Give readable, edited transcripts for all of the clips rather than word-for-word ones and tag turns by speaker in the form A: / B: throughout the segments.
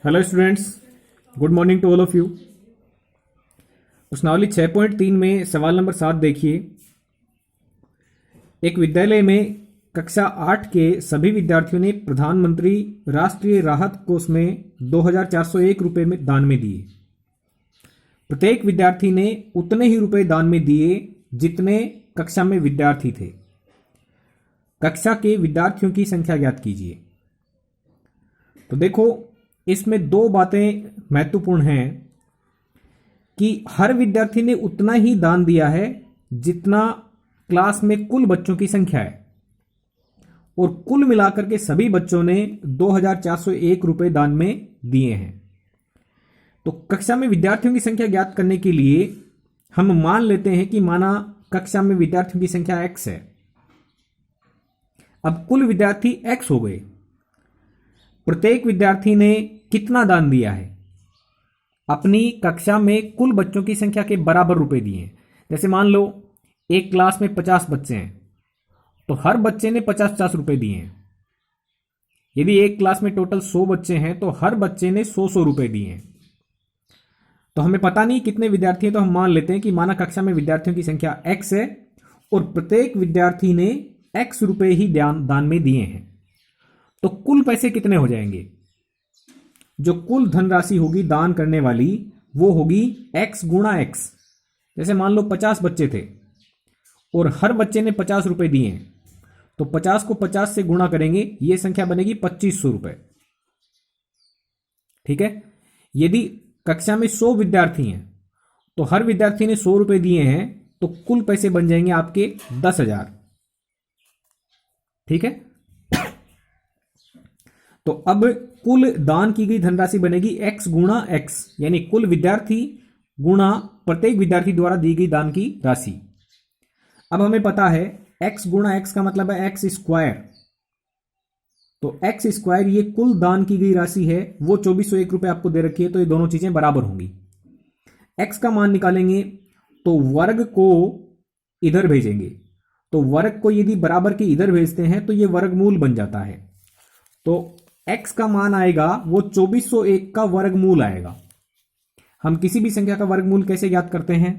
A: Hello students, good morning to all of you. प्रश्नावली 6.3 में सवाल नंबर 7 देखिए। एक विद्यालय में कक्षा 8 के सभी विद्यार्थियों ने प्रधानमंत्री राष्ट्रीय राहत कोष में 2,401 रुपये में दान में दिए। प्रत्येक विद्यार्थी ने उतने ही रुपए दान में दिए जितने कक्षा में विद्यार्थी थे। कक्षा के विद्यार्थियों की संख्या ज्ञात कीजिए। तो देखो, इसमें दो बातें महत्वपूर्ण हैं कि हर विद्यार्थी ने उतना ही दान दिया है जितना क्लास में कुल बच्चों की संख्या है, और कुल मिलाकर के सभी बच्चों ने 2,401 रुपये दान में दिए हैं। तो कक्षा में विद्यार्थियों की संख्या ज्ञात करने के लिए हम मान लेते हैं कि माना कक्षा में विद्यार्थियों की संख्या x है। अब कुल विद्यार्थी x हो गए। प्रत्येक विद्यार्थी ने कितना दान दिया है? अपनी कक्षा में कुल बच्चों की संख्या के बराबर रुपए दिए हैं। जैसे मान लो एक क्लास में 50 बच्चे हैं, तो हर बच्चे ने 50-50 रुपए दिए हैं। यदि एक क्लास में टोटल 100 बच्चे हैं तो हर बच्चे ने 100-100 रुपए दिए हैं। तो हमें पता नहीं कितने विद्यार्थी हैं, तो हम मान लेते हैं कि माना कक्षा में विद्यार्थियों की संख्या x है और प्रत्येक विद्यार्थी ने x रुपए ही दान में दिए हैं। तो कुल पैसे कितने हो जाएंगे? जो कुल धनराशि होगी दान करने वाली वो होगी x गुणा x। जैसे मान लो 50 बच्चे थे और हर बच्चे ने 50 रुपए दिए हैं, तो 50 को 50 से गुणा करेंगे, ये संख्या बनेगी 2500 रुपए। ठीक है। यदि कक्षा में 100 विद्यार्थी हैं तो हर विद्यार्थी ने 100 रुपए दिए हैं, तो कुल पैसे बन जाएंगे आपके 10,000। ठीक है। तो अब कुल दान की गई धनराशि बनेगी x गुणा x, यानी कुल विद्यार्थी गुणा प्रत्येक विद्यार्थी द्वारा दी गई दान की राशि। अब हमें पता है x गुणा x का मतलब है x स्क्वायर। तो x स्क्वायर ये कुल दान की गई राशि है, वो 2,401 रुपए आपको दे रखी है, तो ये दोनों चीजें बराबर होंगी। x का मान निकालेंगे तो वर्ग को इधर भेजेंगे, तो वर्ग को यदि बराबर के इधर भेजते हैं तो ये वर्गमूल बन जाता है। तो x का मान आएगा वो 2,401 का वर्गमूल आएगा। हम किसी भी संख्या का वर्गमूल कैसे ज्ञात करते हैं?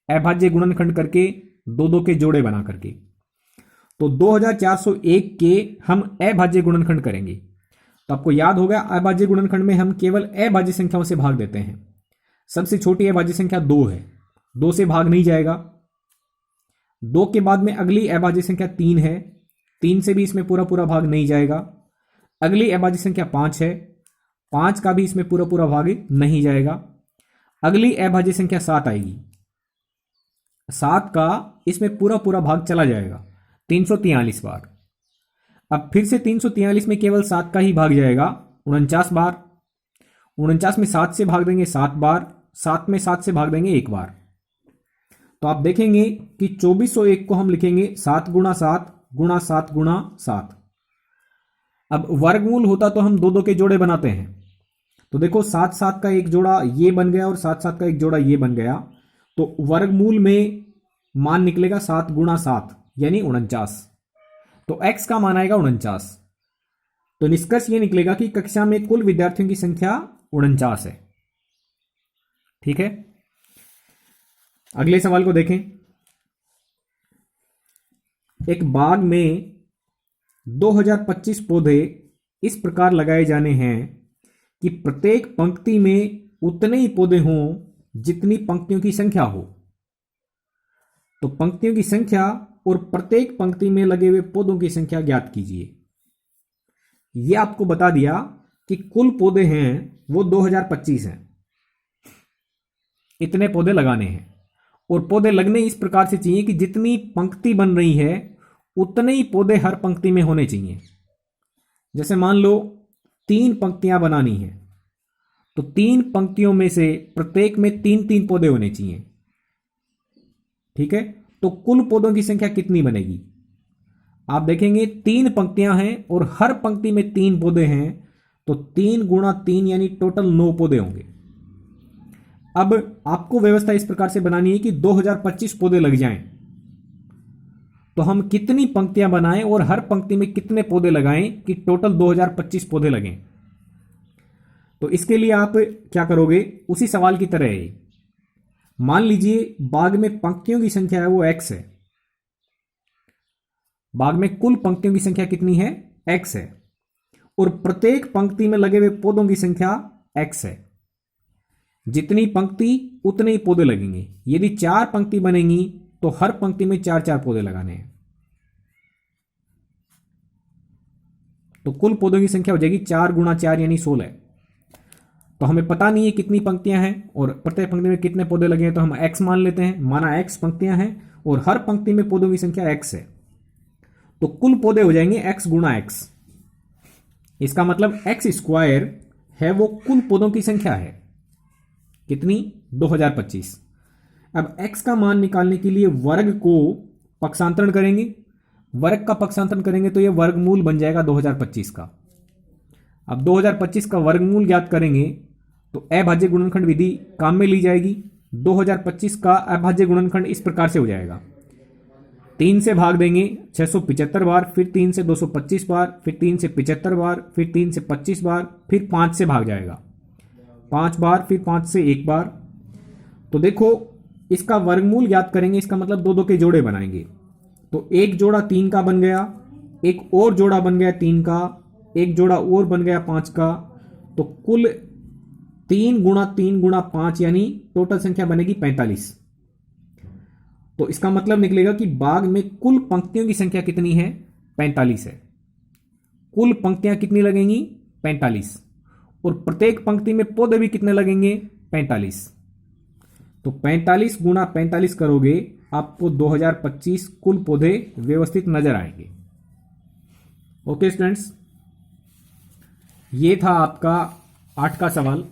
A: अभाज्य गुणनखंड करके, दो दो के जोड़े बना करके। तो 2,401 के हम अभाज्य गुणनखंड करेंगे। तो आपको याद होगा अभाज्य गुणनखंड में हम केवल अभाज्य संख्याओं से भाग देते हैं। सबसे छोटी अभाज्य संख्या 2 है, 2 से भाग नहीं जाएगा। 2 के बाद में अगली अभाज्य संख्या 3 है, 3 से भी इसमें पूरा पूरा भाग नहीं जाएगा। अगली अभाज्य संख्या 5 है, 5 का भी इसमें पूरा पूरा भाग नहीं जाएगा। अगली अभाज्य संख्या 7 आएगी, 7 का इसमें पूरा पूरा भाग चला जाएगा 343 बार। अब फिर से 343 में केवल 7 का ही भाग जाएगा 49 बार। 49 में 7 से भाग देंगे 7 बार, 7 में 7 से भाग देंगे 1 बार। तो आप देखेंगे कि 2,401 को हम लिखेंगे 7 गुणा 7 गुणा 7 गुणा 7। अब वर्गमूल होता तो हम दो दो के जोड़े बनाते हैं। तो देखो 7-7 का एक जोड़ा ये बन गया और 7-7 का एक जोड़ा ये बन गया, तो वर्गमूल में मान निकलेगा 7 गुणा 7 यानी 49। तो x का मान आएगा 49। तो निष्कर्ष ये निकलेगा कि कक्षा में कुल विद्यार्थियों की संख्या 49 है। ठीक है। अगले सवाल को देखें। एक बाग में 2,025 पौधे इस प्रकार लगाए जाने हैं कि प्रत्येक पंक्ति में उतने ही पौधे हों जितनी पंक्तियों की संख्या हो। तो पंक्तियों की संख्या और प्रत्येक पंक्ति में लगे हुए पौधों की संख्या ज्ञात कीजिए। यह आपको बता दिया कि कुल पौधे हैं वो 2,025 हैं, इतने पौधे लगाने हैं, और पौधे लगने इस प्रकार से चाहिए कि जितनी पंक्ति बन रही है उतने ही पौधे हर पंक्ति में होने चाहिए। जैसे मान लो 3 पंक्तियां बनानी है, तो 3 पंक्तियों में से प्रत्येक में 3-3 पौधे होने चाहिए। ठीक है। तो कुल पौधों की संख्या कितनी बनेगी? आप देखेंगे 3 पंक्तियां हैं और हर पंक्ति में 3 पौधे हैं, तो 3 गुणा 3 यानी टोटल 9 पौधे होंगे। अब आपको व्यवस्था इस प्रकार से बनानी है कि 2,025 पौधे लग जाएं। तो हम कितनी पंक्तियां बनाएं और हर पंक्ति में कितने पौधे लगाएं कि टोटल 2025 पौधे लगें। तो इसके लिए आप क्या करोगे, उसी सवाल की तरह है। मान लीजिए बाग में पंक्तियों की संख्या है वो x है, बाग में कुल पंक्तियों की संख्या कितनी है, x है, और प्रत्येक पंक्ति में लगे हुए पौधों की संख्या x है। जितनी पंक्ति उतने ही पौधे लगेंगे। यदि 4 पंक्ति बनेंगी तो हर पंक्ति में 4-4 पौधे लगाने हैं। तो कुल पौधों की संख्या हो जाएगी 4 × 4 यानी 16। तो हमें पता नहीं है कितनी पंक्तियां हैं और प्रत्येक पंक्ति में कितने पौधे लगे हैं, तो हम x मान लेते हैं। माना x पंक्तियां हैं और हर पंक्ति में पौधों की संख्या x है, तो कुल पौधे हो जाएंगे x × x। इसका मतलब x² है वो कुल पौधों की संख्या है, कितनी, 2025। अब x का मान निकालने के लिए वर्ग को पक्षांतरण करेंगे। वर्ग का पक्षांतरण करेंगे तो ये वर्गमूल बन जाएगा 2025 का। अब 2025 का वर्गमूल ज्ञात करेंगे तो अभाज्य गुणनखंड विधि काम में ली जाएगी। 2025 का अभाज्य गुणनखंड इस प्रकार से हो जाएगा, 3 से भाग देंगे 675 बार, फिर 3 से 225 बार, फिर 3 से 75 बार, फिर 3 से 25 बार, फिर 5 से भाग जाएगा 5 बार, फिर 5 से 1 बार। तो देखो इसका वर्गमूल ज्ञात करेंगे, इसका मतलब 2-2 के जोड़े बनाएंगे। तो एक जोड़ा 3 का बन गया, एक और जोड़ा बन गया 3 का, एक जोड़ा और बन गया 5 का। तो कुल 3 × 3 × 5 यानी टोटल संख्या बनेगी 45। तो इसका मतलब निकलेगा कि बाग में कुल पंक्तियों की संख्या कितनी है, 45 है। कुल पंक्तियां कितनी लगेंगी, 45, और प्रत्येक पंक्ति में पौधे भी कितने लगेंगे, 45। तो 45 × 45 करोगे आपको 2025 कुल पौधे व्यवस्थित नजर आएंगे। ओके स्टूडेंट्स, ये था आपका 8 का सवाल।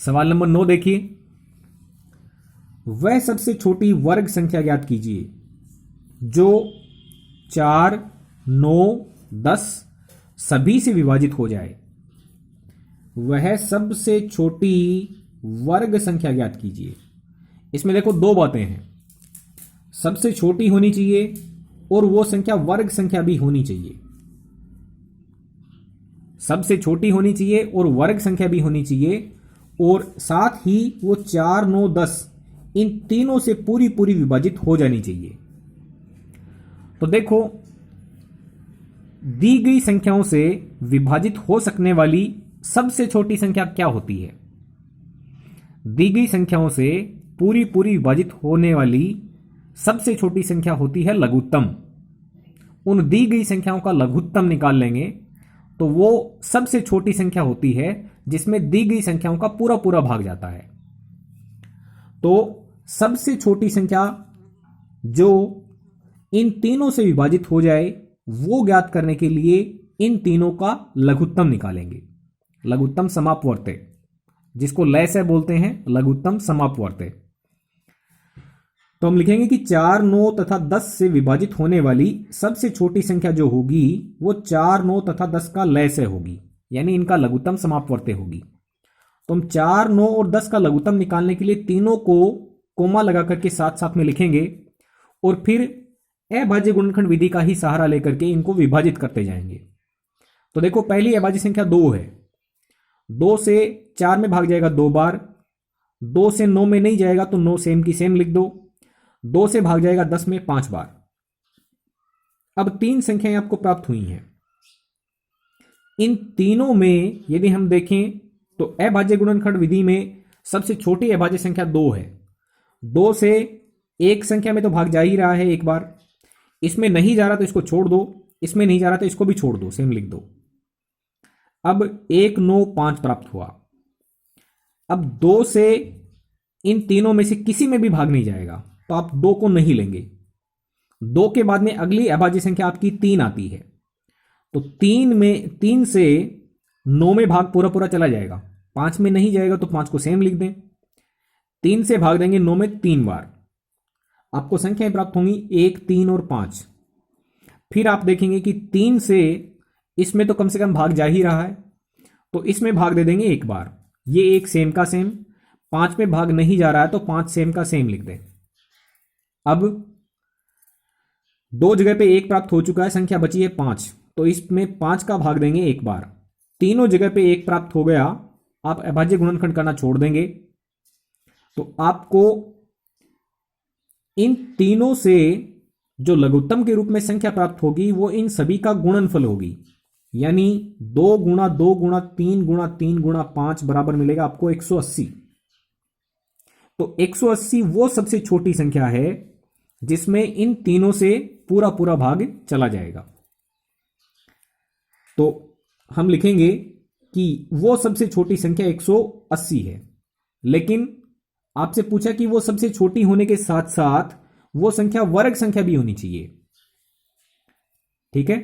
A: सवाल नंबर 9 देखिए, वह सबसे छोटी वर्ग संख्या ज्ञात कीजिए जो 4, 9, 10 सभी से विभाजित हो जाए। वह सबसे छोटी वर्ग संख्या ज्ञात कीजिए। इसमें देखो 2 बातें हैं, सबसे छोटी होनी चाहिए और वो संख्या वर्ग संख्या भी होनी चाहिए। सबसे छोटी होनी चाहिए और वर्ग संख्या भी होनी चाहिए, और साथ ही वो 4, 9, 10 इन तीनों से पूरी पूरी विभाजित हो जानी चाहिए। तो देखो दी गई संख्याओं से विभाजित हो सकने वाली सबसे छोटी संख्या क्या होती है। दी गई संख्याओं से पूरी पूरी विभाजित होने वाली सबसे छोटी संख्या होती है लघुत्तम। उन दी गई संख्याओं का लघुत्तम निकाल लेंगे तो वो सबसे छोटी संख्या होती है जिसमें दी गई संख्याओं का पूरा पूरा भाग जाता है। तो सबसे छोटी संख्या जो इन तीनों से विभाजित हो जाए वो ज्ञात करने के लिए इन तीनों का लघुत्तम निकालेंगे। लघुत्तम समापवर्त्य, जिसको लय से बोलते हैं लघुत्तम समापवर्त्य। तो हम लिखेंगे कि 4, 9 तथा 10 से विभाजित होने वाली सबसे छोटी संख्या जो होगी वो 4, 9 तथा 10 का लय से होगी, यानी इनका लघुत्तम समापवर्त्य होगी। तो हम 4, 9 और 10 का लघुत्तम निकालने के लिए तीनों को कोमा लगा करके साथ साथ में लिखेंगे और फिर अभाज्य गुणनखंड विधि का ही सहारा लेकर के इनको विभाजित करते जाएंगे। तो देखो पहली अभाज्य संख्या 2 है, 2 से 4 में भाग जाएगा 2 बार, 2 से 9 में नहीं जाएगा तो 9 सेम की सेम लिख दो, 2 से भाग जाएगा 10 में 5 बार। अब 3 संख्याएं आपको प्राप्त हुई हैं। इन तीनों में यदि हम देखें तो अभाज्य गुणनखंड विधि में सबसे छोटी अभाज्य संख्या 2 है। 2 से एक संख्या में तो भाग जा ही रहा है एक बार, इसमें नहीं जा रहा तो इसको छोड़ दो, इसमें नहीं जा रहा तो इसको भी छोड़ दो, सेम लिख दो। अब 1, 9, 5 प्राप्त हुआ। अब 2 से इन तीनों में से किसी में भी भाग नहीं जाएगा तो आप 2 को नहीं लेंगे। 2 के बाद में अगली अभाज्य संख्या आपकी 3 आती है, तो 3 से 9 में भाग पूरा पूरा चला जाएगा, 5 में नहीं जाएगा तो 5 को सेम लिख दें। 3 से भाग देंगे 9 में 3 बार, आपको संख्याएं प्राप्त होंगी 1, 3 और 5। फिर आप देखेंगे कि 3 से इसमें तो कम से कम भाग जा ही रहा है तो इसमें भाग दे देंगे 1 बार, ये 1 सेम का सेम। 5 में भाग नहीं जा रहा है तो 5 सेम का सेम लिख दें। अब 2 जगह पे 1 प्राप्त हो चुका है, संख्या बची है 5, तो इसमें 5 का भाग देंगे एक बार, तीनों जगह पे 1 प्राप्त हो गया। आप अभाज्य गुणनखंड करना छोड़ देंगे तो आपको इन तीनों से जो लघुत्तम के रूप में संख्या प्राप्त होगी वो इन सभी का गुणनफल होगी, यानी 2 गुणा 2 गुणा 3 गुणा 3 गुणा 5 बराबर मिलेगा आपको 180। तो 180 वो सबसे छोटी संख्या है जिसमें इन तीनों से पूरा पूरा भाग चला जाएगा। तो हम लिखेंगे कि वो सबसे छोटी संख्या 180 है, लेकिन आपसे पूछा कि वो सबसे छोटी होने के साथ साथ वो संख्या वर्ग संख्या भी होनी चाहिए। ठीक है,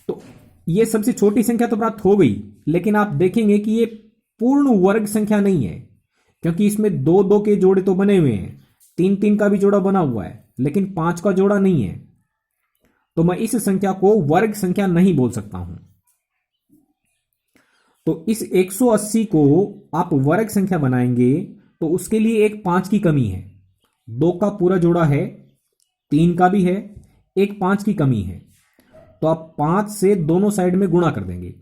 A: तो ये सबसे छोटी संख्या तो प्राप्त हो गई, लेकिन आप देखेंगे कि ये पूर्ण वर्ग संख्या नहीं है, क्योंकि इसमें 2 2 के जोड़े तो बने हुए हैं, 3 3 का भी जोड़ा बना हुआ है, लेकिन 5 का जोड़ा नहीं है। तो मैं इस संख्या को वर्ग संख्या नहीं बोल सकता हूं। तो इस 180 को आप वर्ग संख्या बनाएंगे तो उसके लिए एक 5 की कमी है। 2 का पूरा जोड़ा है, 3 का भी है, एक 5 की कमी है। तो आप 5 से दोनों साइड में गुणा कर देंगे,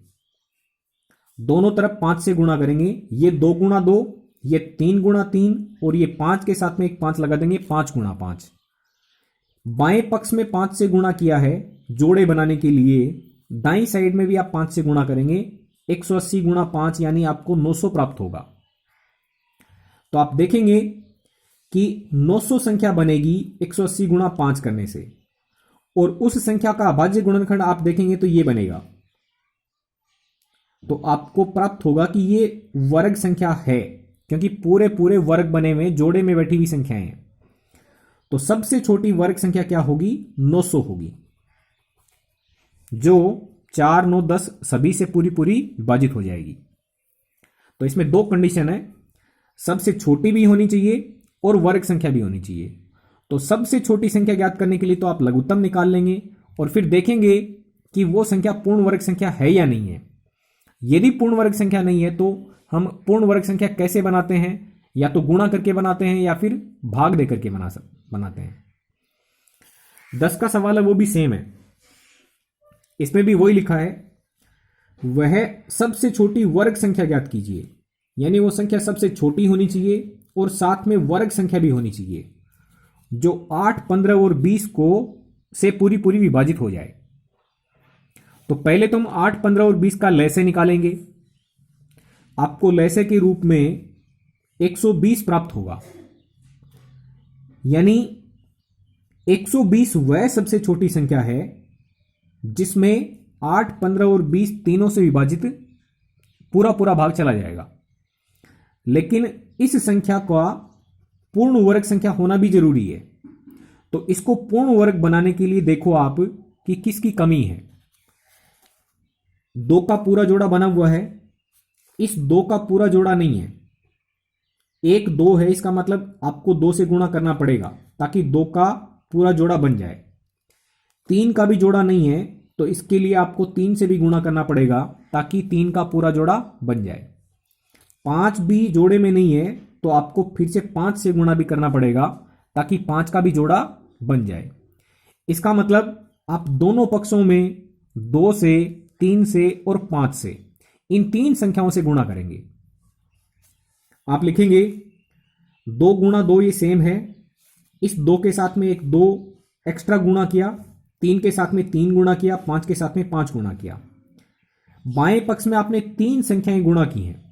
A: दोनों तरफ 5 से गुणा करेंगे। ये 2 गुणा 2, ये 3 गुणा 3, और ये 5 के साथ में एक 5 लगा देंगे, 5 गुणा 5। बाएं पक्ष में 5 से गुणा किया है जोड़े बनाने के लिए, दाईं साइड में भी आप 5 से गुणा करेंगे, 180 गुणा 5 यानी आपको 900 प्राप्त होगा। तो आप देखेंगे कि 900 संख्या बनेगी 180 गुणा 5 करने से, और उस संख्या का अभाज्य गुणनखंड आप देखेंगे तो ये बनेगा। तो आपको प्राप्त होगा कि ये वर्ग संख्या है, क्योंकि पूरे पूरे वर्ग बने हुए जोड़े में बैठी हुई संख्याएं हैं। तो सबसे छोटी वर्ग संख्या क्या होगी? 900 होगी, जो 4 9 10 सभी से पूरी पूरी विभाजित हो जाएगी। तो इसमें 2 कंडीशन है, सबसे छोटी भी होनी चाहिए और वर्ग संख्या भी होनी चाहिए। तो सबसे छोटी संख्या ज्ञात करने के लिए तो आप लघुत्तम निकाल लेंगे और फिर देखेंगे कि वो संख्या पूर्ण वर्ग संख्या है या नहीं है। यदि पूर्ण वर्ग संख्या नहीं है तो हम पूर्ण वर्ग संख्या कैसे बनाते हैं? या तो गुणा करके बनाते हैं या फिर भाग दे करके बनाते हैं। 10 का सवाल है वो भी सेम है, इसमें भी वही लिखा है, वह सबसे छोटी वर्ग संख्या ज्ञात कीजिए, यानी वो संख्या सबसे छोटी होनी चाहिए और साथ में वर्ग संख्या भी होनी चाहिए जो 8 15 और 20 को से पूरी पूरी विभाजित हो जाए। तो पहले तो हम 8 15 और 20 का लैसे निकालेंगे। आपको लैसे के रूप में 120 प्राप्त होगा, यानी 120 वह सबसे छोटी संख्या है जिसमें 8 15 और 20 तीनों से विभाजित पूरा पूरा भाग चला जाएगा। लेकिन इस संख्या का पूर्ण वर्ग संख्या होना भी जरूरी है। तो इसको पूर्ण वर्ग बनाने के लिए देखो आप कि किसकी कमी है। 2 का पूरा जोड़ा बना हुआ है, इस 2 का पूरा जोड़ा नहीं है, 1 2 है, इसका मतलब आपको 2 से गुणा करना पड़ेगा ताकि 2 का पूरा जोड़ा बन जाए। 3 का भी जोड़ा नहीं है तो इसके लिए आपको 3 से भी गुणा करना पड़ेगा ताकि 3 का पूरा जोड़ा बन जाए। 5 भी जोड़े में नहीं है तो आपको फिर से 5 से गुणा भी करना पड़ेगा ताकि 5 का भी जोड़ा बन जाए। इसका मतलब आप दोनों पक्षों में 2 से, 3 से और 5 से, इन 3 संख्याओं से गुणा करेंगे। आप लिखेंगे 2 गुणा 2 ये सेम है, इस 2 के साथ में एक 2 एक्स्ट्रा गुणा किया, 3 के साथ में 3 गुणा किया, 5 के साथ में 5 गुणा किया। बाएं पक्ष में आपने 3 संख्याएं गुणा की हैं,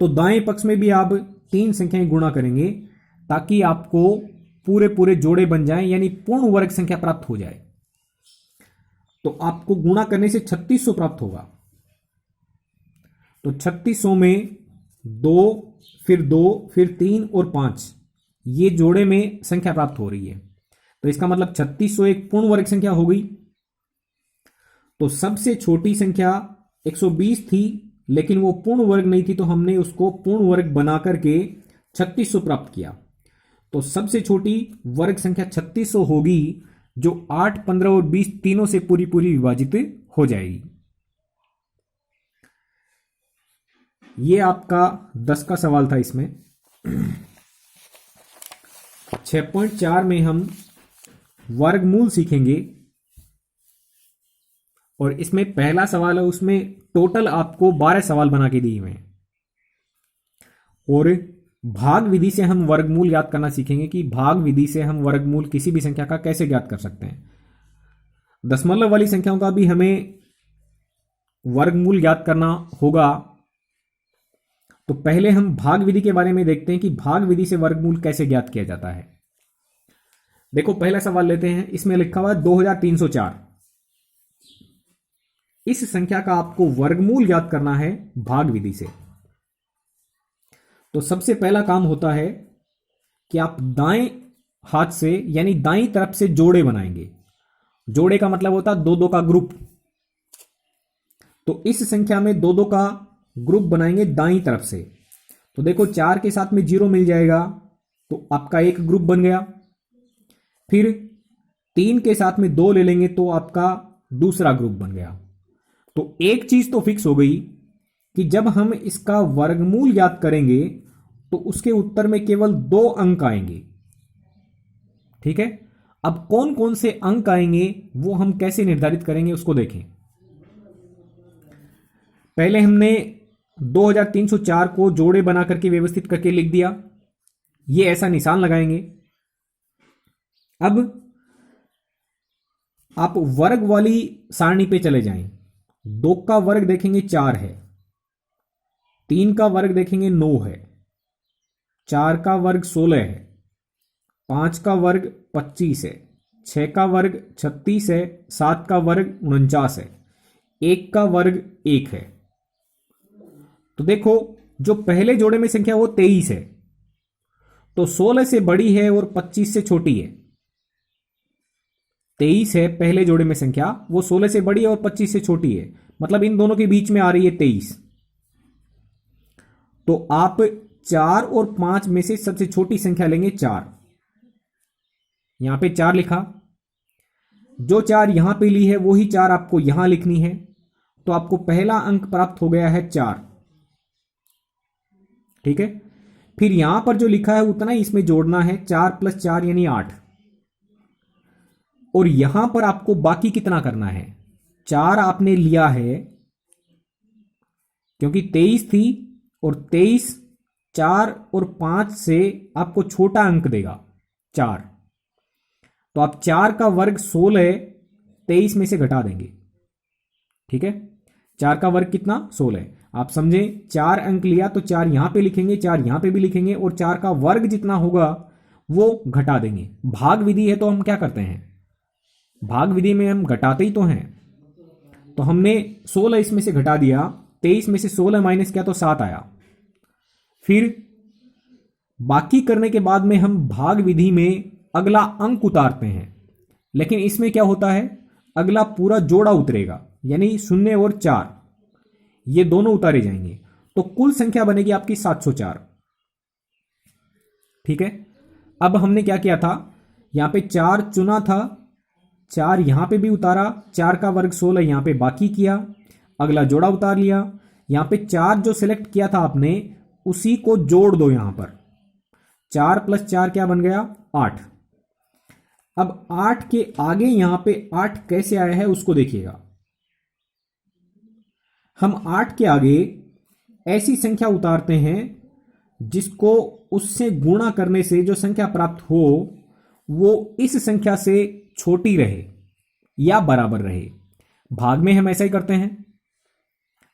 A: तो दाएं पक्ष में भी आप 3 संख्याएं गुणा करेंगे ताकि आपको पूरे पूरे जोड़े बन जाएं, यानी पूर्ण वर्ग संख्या प्राप्त हो जाए। तो आपको गुणा करने से 3600 प्राप्त होगा। तो 3600 में 2 फिर 3 और 5 ये जोड़े में संख्या प्राप्त हो रही है। तो इसका मतलब 3600 एक पूर्ण वर्ग संख्या हो गई। तो सबसे छोटी संख्या 120 थी, लेकिन वो पूर्ण वर्ग नहीं थी, तो हमने उसको पूर्ण वर्ग बना करके 3600 प्राप्त किया। तो सबसे छोटी वर्ग संख्या 3600 होगी, जो 8 15 और 20 तीनों से पूरी पूरी विभाजित हो जाएगी। ये आपका 10 का सवाल था। इसमें 6.4 में हम वर्गमूल सीखेंगे। और इसमें पहला सवाल है, उसमें टोटल आपको 12 सवाल बना के दिए हुए हैं। और भाग विधि से हम वर्गमूल ज्ञात करना सीखेंगे कि भाग विधि से हम वर्गमूल किसी भी संख्या का कैसे ज्ञात कर सकते हैं। दशमलव वाली संख्याओं का भी हमें वर्गमूल ज्ञात करना होगा। तो पहले हम भाग विधि के बारे में देखते हैं कि भाग विधि से वर्गमूल कैसे ज्ञात किया जाता है। देखो पहला सवाल लेते हैं, इसमें लिखा हुआ है 2304। इस संख्या का आपको वर्गमूल ज्ञात करना है भाग विधि से। तो सबसे पहला काम होता है कि आप दाएं हाथ से यानी दाईं तरफ से जोड़े बनाएंगे। जोड़े का मतलब होता है दो दो का ग्रुप। तो इस संख्या में दो दो का ग्रुप बनाएंगे दाईं तरफ से। तो देखो 4 के साथ में 0 मिल जाएगा, तो आपका एक ग्रुप बन गया। फिर 3 के साथ में 2 ले लेंगे तो आपका दूसरा ग्रुप बन गया। तो एक चीज तो फिक्स हो गई कि जब हम इसका वर्गमूल ज्ञात करेंगे तो उसके उत्तर में केवल 2 अंक आएंगे। ठीक है, अब कौन कौन से अंक आएंगे वो हम कैसे निर्धारित करेंगे उसको देखें। पहले हमने 2304 को जोड़े बना करके व्यवस्थित करके लिख दिया, ये ऐसा निशान लगाएंगे। अब आप वर्ग वाली सारणी पे चले जाएं। 2 का वर्ग देखेंगे 4 है, 3 का वर्ग देखेंगे 9 है, 4 का वर्ग 16 है, 5 का वर्ग 25 है, 6 का वर्ग 36 है, 7 का वर्ग 49 है, 1 का वर्ग 1 है। तो देखो जो पहले जोड़े में संख्या वो 23 है, तो 16 से बड़ी है और 25 से छोटी है। 23 है पहले जोड़े में संख्या, वो 16 से बड़ी है और 25 से छोटी है, मतलब इन दोनों के बीच में आ रही है 23। तो आप 4 और 5 में से सबसे छोटी संख्या लेंगे 4। यहां पे 4 लिखा, जो 4 यहां पे ली है वही 4 आपको यहां लिखनी है। तो आपको पहला अंक प्राप्त हो गया है 4। ठीक है, फिर यहां पर जो लिखा है उतना ही इसमें जोड़ना है, 4 + 4 यानी 8। और यहां पर आपको बाकी कितना करना है, 4 आपने लिया है क्योंकि 23 थी, और 23 4 और 5 से आपको छोटा अंक देगा 4। तो आप 4 का वर्ग 16 23 में से घटा देंगे। ठीक है, 4 का वर्ग कितना 16। आप समझें, 4 अंक लिया तो 4 यहां पे लिखेंगे, 4 यहां पे भी लिखेंगे, और 4 का वर्ग जितना होगा वो घटा देंगे। भाग विधि है तो हम क्या करते हैं, भाग विधि में हम घटाते ही तो हैं। तो हमने 16 इसमें से घटा दिया, 23 में से 16 माइनस किया तो 7 आया। फिर बाकी करने के बाद में हम भाग विधि में अगला अंक उतारते हैं, लेकिन इसमें क्या होता है, अगला पूरा जोड़ा उतरेगा, यानी 0 और 4 ये दोनों उतारे जाएंगे। तो कुल संख्या बनेगी आपकी 704। ठीक है, अब हमने क्या किया था, यहां पे 4 चुना था, 4 यहां पे भी उतारा, 4 का वर्ग 16 यहां पे बाकी किया, अगला जोड़ा उतार लिया। यहां पे 4 जो सिलेक्ट किया था आपने उसी को जोड़ दो यहां पर, 4 + 4 क्या बन गया 8। अब 8 के आगे यहां पे 8 कैसे आया है उसको देखिएगा। हम 8 के आगे ऐसी संख्या उतारते हैं जिसको उससे गुणा करने से जो संख्या प्राप्त हो वो इस संख्या से छोटी रहे या बराबर रहे। भाग में हम ऐसा ही करते हैं,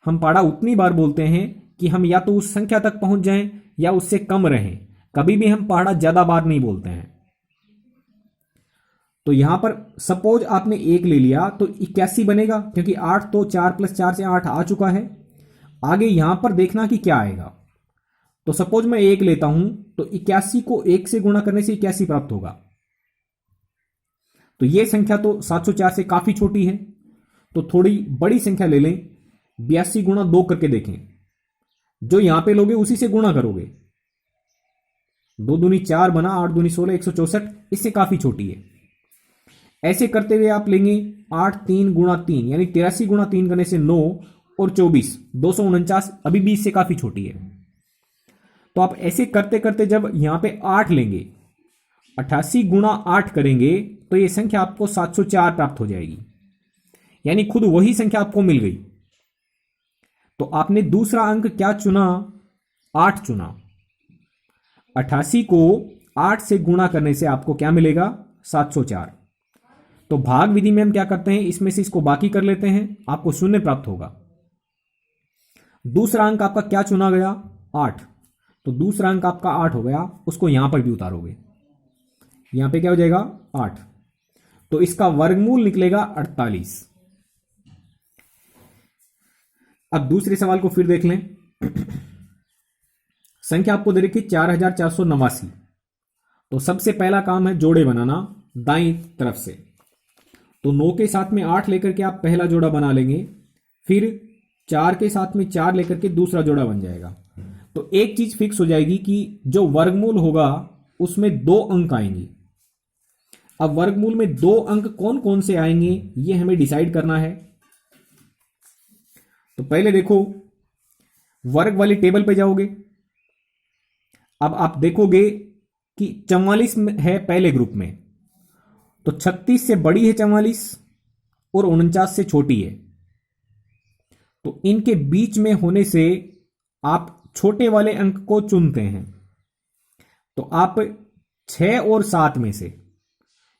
A: हम पाड़ा उतनी बार बोलते हैं कि हम या तो उस संख्या तक पहुंच जाएं या उससे कम रहें। कभी भी हम पहाड़ा ज्यादा बार नहीं बोलते हैं। तो यहां पर सपोज आपने 1 ले लिया तो 81 बनेगा, क्योंकि 8 तो 4 + 4 से 8 आ चुका है। आगे यहां पर देखना कि क्या आएगा। तो सपोज मैं 1 लेता हूं तो 81 को 1 से गुणा करने से 81 प्राप्त होगा। तो यह संख्या तो 704 से काफी छोटी है, तो थोड़ी बड़ी संख्या ले लें। 82 गुणा 2 करके देखें, जो यहां पे लोगे उसी से गुणा करोगे। 2 दूनी 4 बना, 8 दूनी 16, 164, इससे काफी छोटी है। ऐसे करते हुए आप लेंगे 8 3 गुणा 3 यानी 83 गुणा 3 करने से 9 और 24 249, अभी भी इससे काफी छोटी है। तो आप ऐसे करते करते जब यहां पे 8 लेंगे, 88 गुणा 8 करेंगे तो ये संख्या आपको 704 प्राप्त हो जाएगी। यानी खुद वही संख्या आपको मिल गई। तो आपने दूसरा अंक क्या चुना? 8 चुना। 88 को 8 से गुणा करने से आपको क्या मिलेगा? 704। तो भाग विधि में हम क्या करते हैं, इसमें से इसको बाकी कर लेते हैं, आपको 0 प्राप्त होगा। दूसरा अंक आपका क्या चुना गया? 8। तो दूसरा अंक आपका 8 हो गया, उसको यहां पर भी उतारोगे, यहां पे क्या हो जाएगा? 8। तो इसका वर्गमूल निकलेगा 48। अब दूसरे सवाल को फिर देख लें। संख्या आपको दे रखी 4489। तो सबसे पहला काम है जोड़े बनाना दाईं तरफ से। तो 9 के साथ में 8 लेकर के आप पहला जोड़ा बना लेंगे, फिर 4 के साथ में 4 लेकर के दूसरा जोड़ा बन जाएगा। तो एक चीज फिक्स हो जाएगी कि जो वर्गमूल होगा उसमें 2 अंक आएंगे। अब वर्गमूल में 2 अंक कौन कौन से आएंगे ये हमें डिसाइड करना है। तो पहले देखो, वर्ग वाली टेबल पे जाओगे। अब आप देखोगे कि 44 है पहले ग्रुप में, तो 36 से बड़ी है 44 और 49 से छोटी है। तो इनके बीच में होने से आप छोटे वाले अंक को चुनते हैं। तो आप 6 और 7 में से,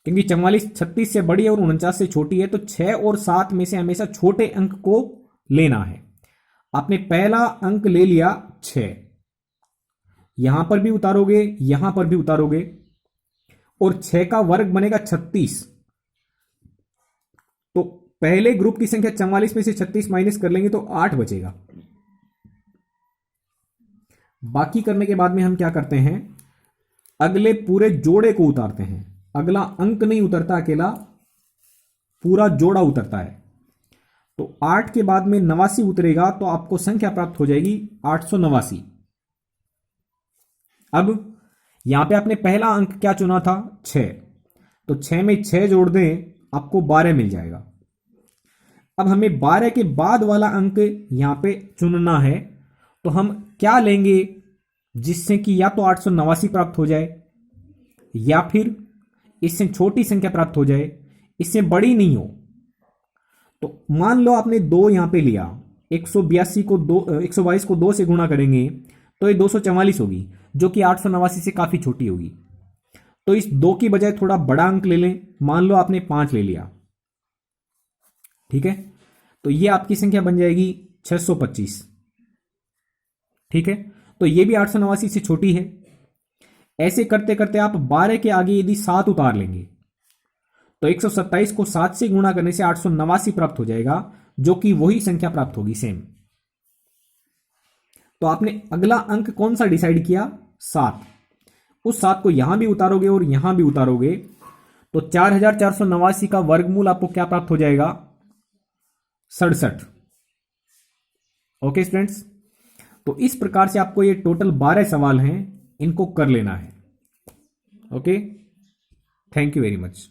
A: क्योंकि 44 36 से बड़ी है और 49 से छोटी है, तो 6 और 7 में से हमेशा छोटे अंक को लेना है। आपने पहला अंक ले लिया 6, यहां पर भी उतारोगे, यहां पर भी उतारोगे, और 6 का वर्ग बनेगा 36। तो पहले ग्रुप की संख्या 44 में से 36 माइनस कर लेंगे तो 8 बचेगा। बाकी करने के बाद में हम क्या करते हैं, अगले पूरे जोड़े को उतारते हैं। अगला अंक नहीं उतरता, अकेला पूरा जोड़ा उतरता है। तो 8 के बाद में 89 उतरेगा, तो आपको संख्या प्राप्त हो जाएगी 889। अब यहां पे आपने पहला अंक क्या चुना था? 6। तो 6 में 6 जोड़ दें, आपको 12 मिल जाएगा। अब हमें 12 के बाद वाला अंक यहां पे चुनना है। तो हम क्या लेंगे जिससे कि या तो 889 प्राप्त हो जाए, या फिर इससे छोटी संख्या प्राप्त हो जाए, इससे बड़ी नहीं हो। तो मान लो आपने 2 यहां पे लिया, 182 को 122 को 2 से गुणा करेंगे तो ये 244 होगी, जो कि 889 से काफी छोटी होगी। तो इस 2 की बजाय थोड़ा बड़ा अंक ले लें, मान लो आपने 5 ले लिया, ठीक है। तो ये आपकी संख्या बन जाएगी 625, ठीक है। तो ये भी 889 से छोटी है। ऐसे करते करते आप 12 के आगे यदि 7 उतार लेंगे तो 127 को 7 से गुणा करने से 889 प्राप्त हो जाएगा, जो कि वही संख्या प्राप्त होगी सेम। तो आपने अगला अंक कौन सा डिसाइड किया? 7। उस 7 को यहां भी उतारोगे और यहां भी उतारोगे, तो 4489 का वर्गमूल आपको क्या प्राप्त हो जाएगा? 67। ओके स्टूडेंट्स, तो इस प्रकार से आपको ये टोटल 12 सवाल हैं, इनको कर लेना है। Okay, thank you very much.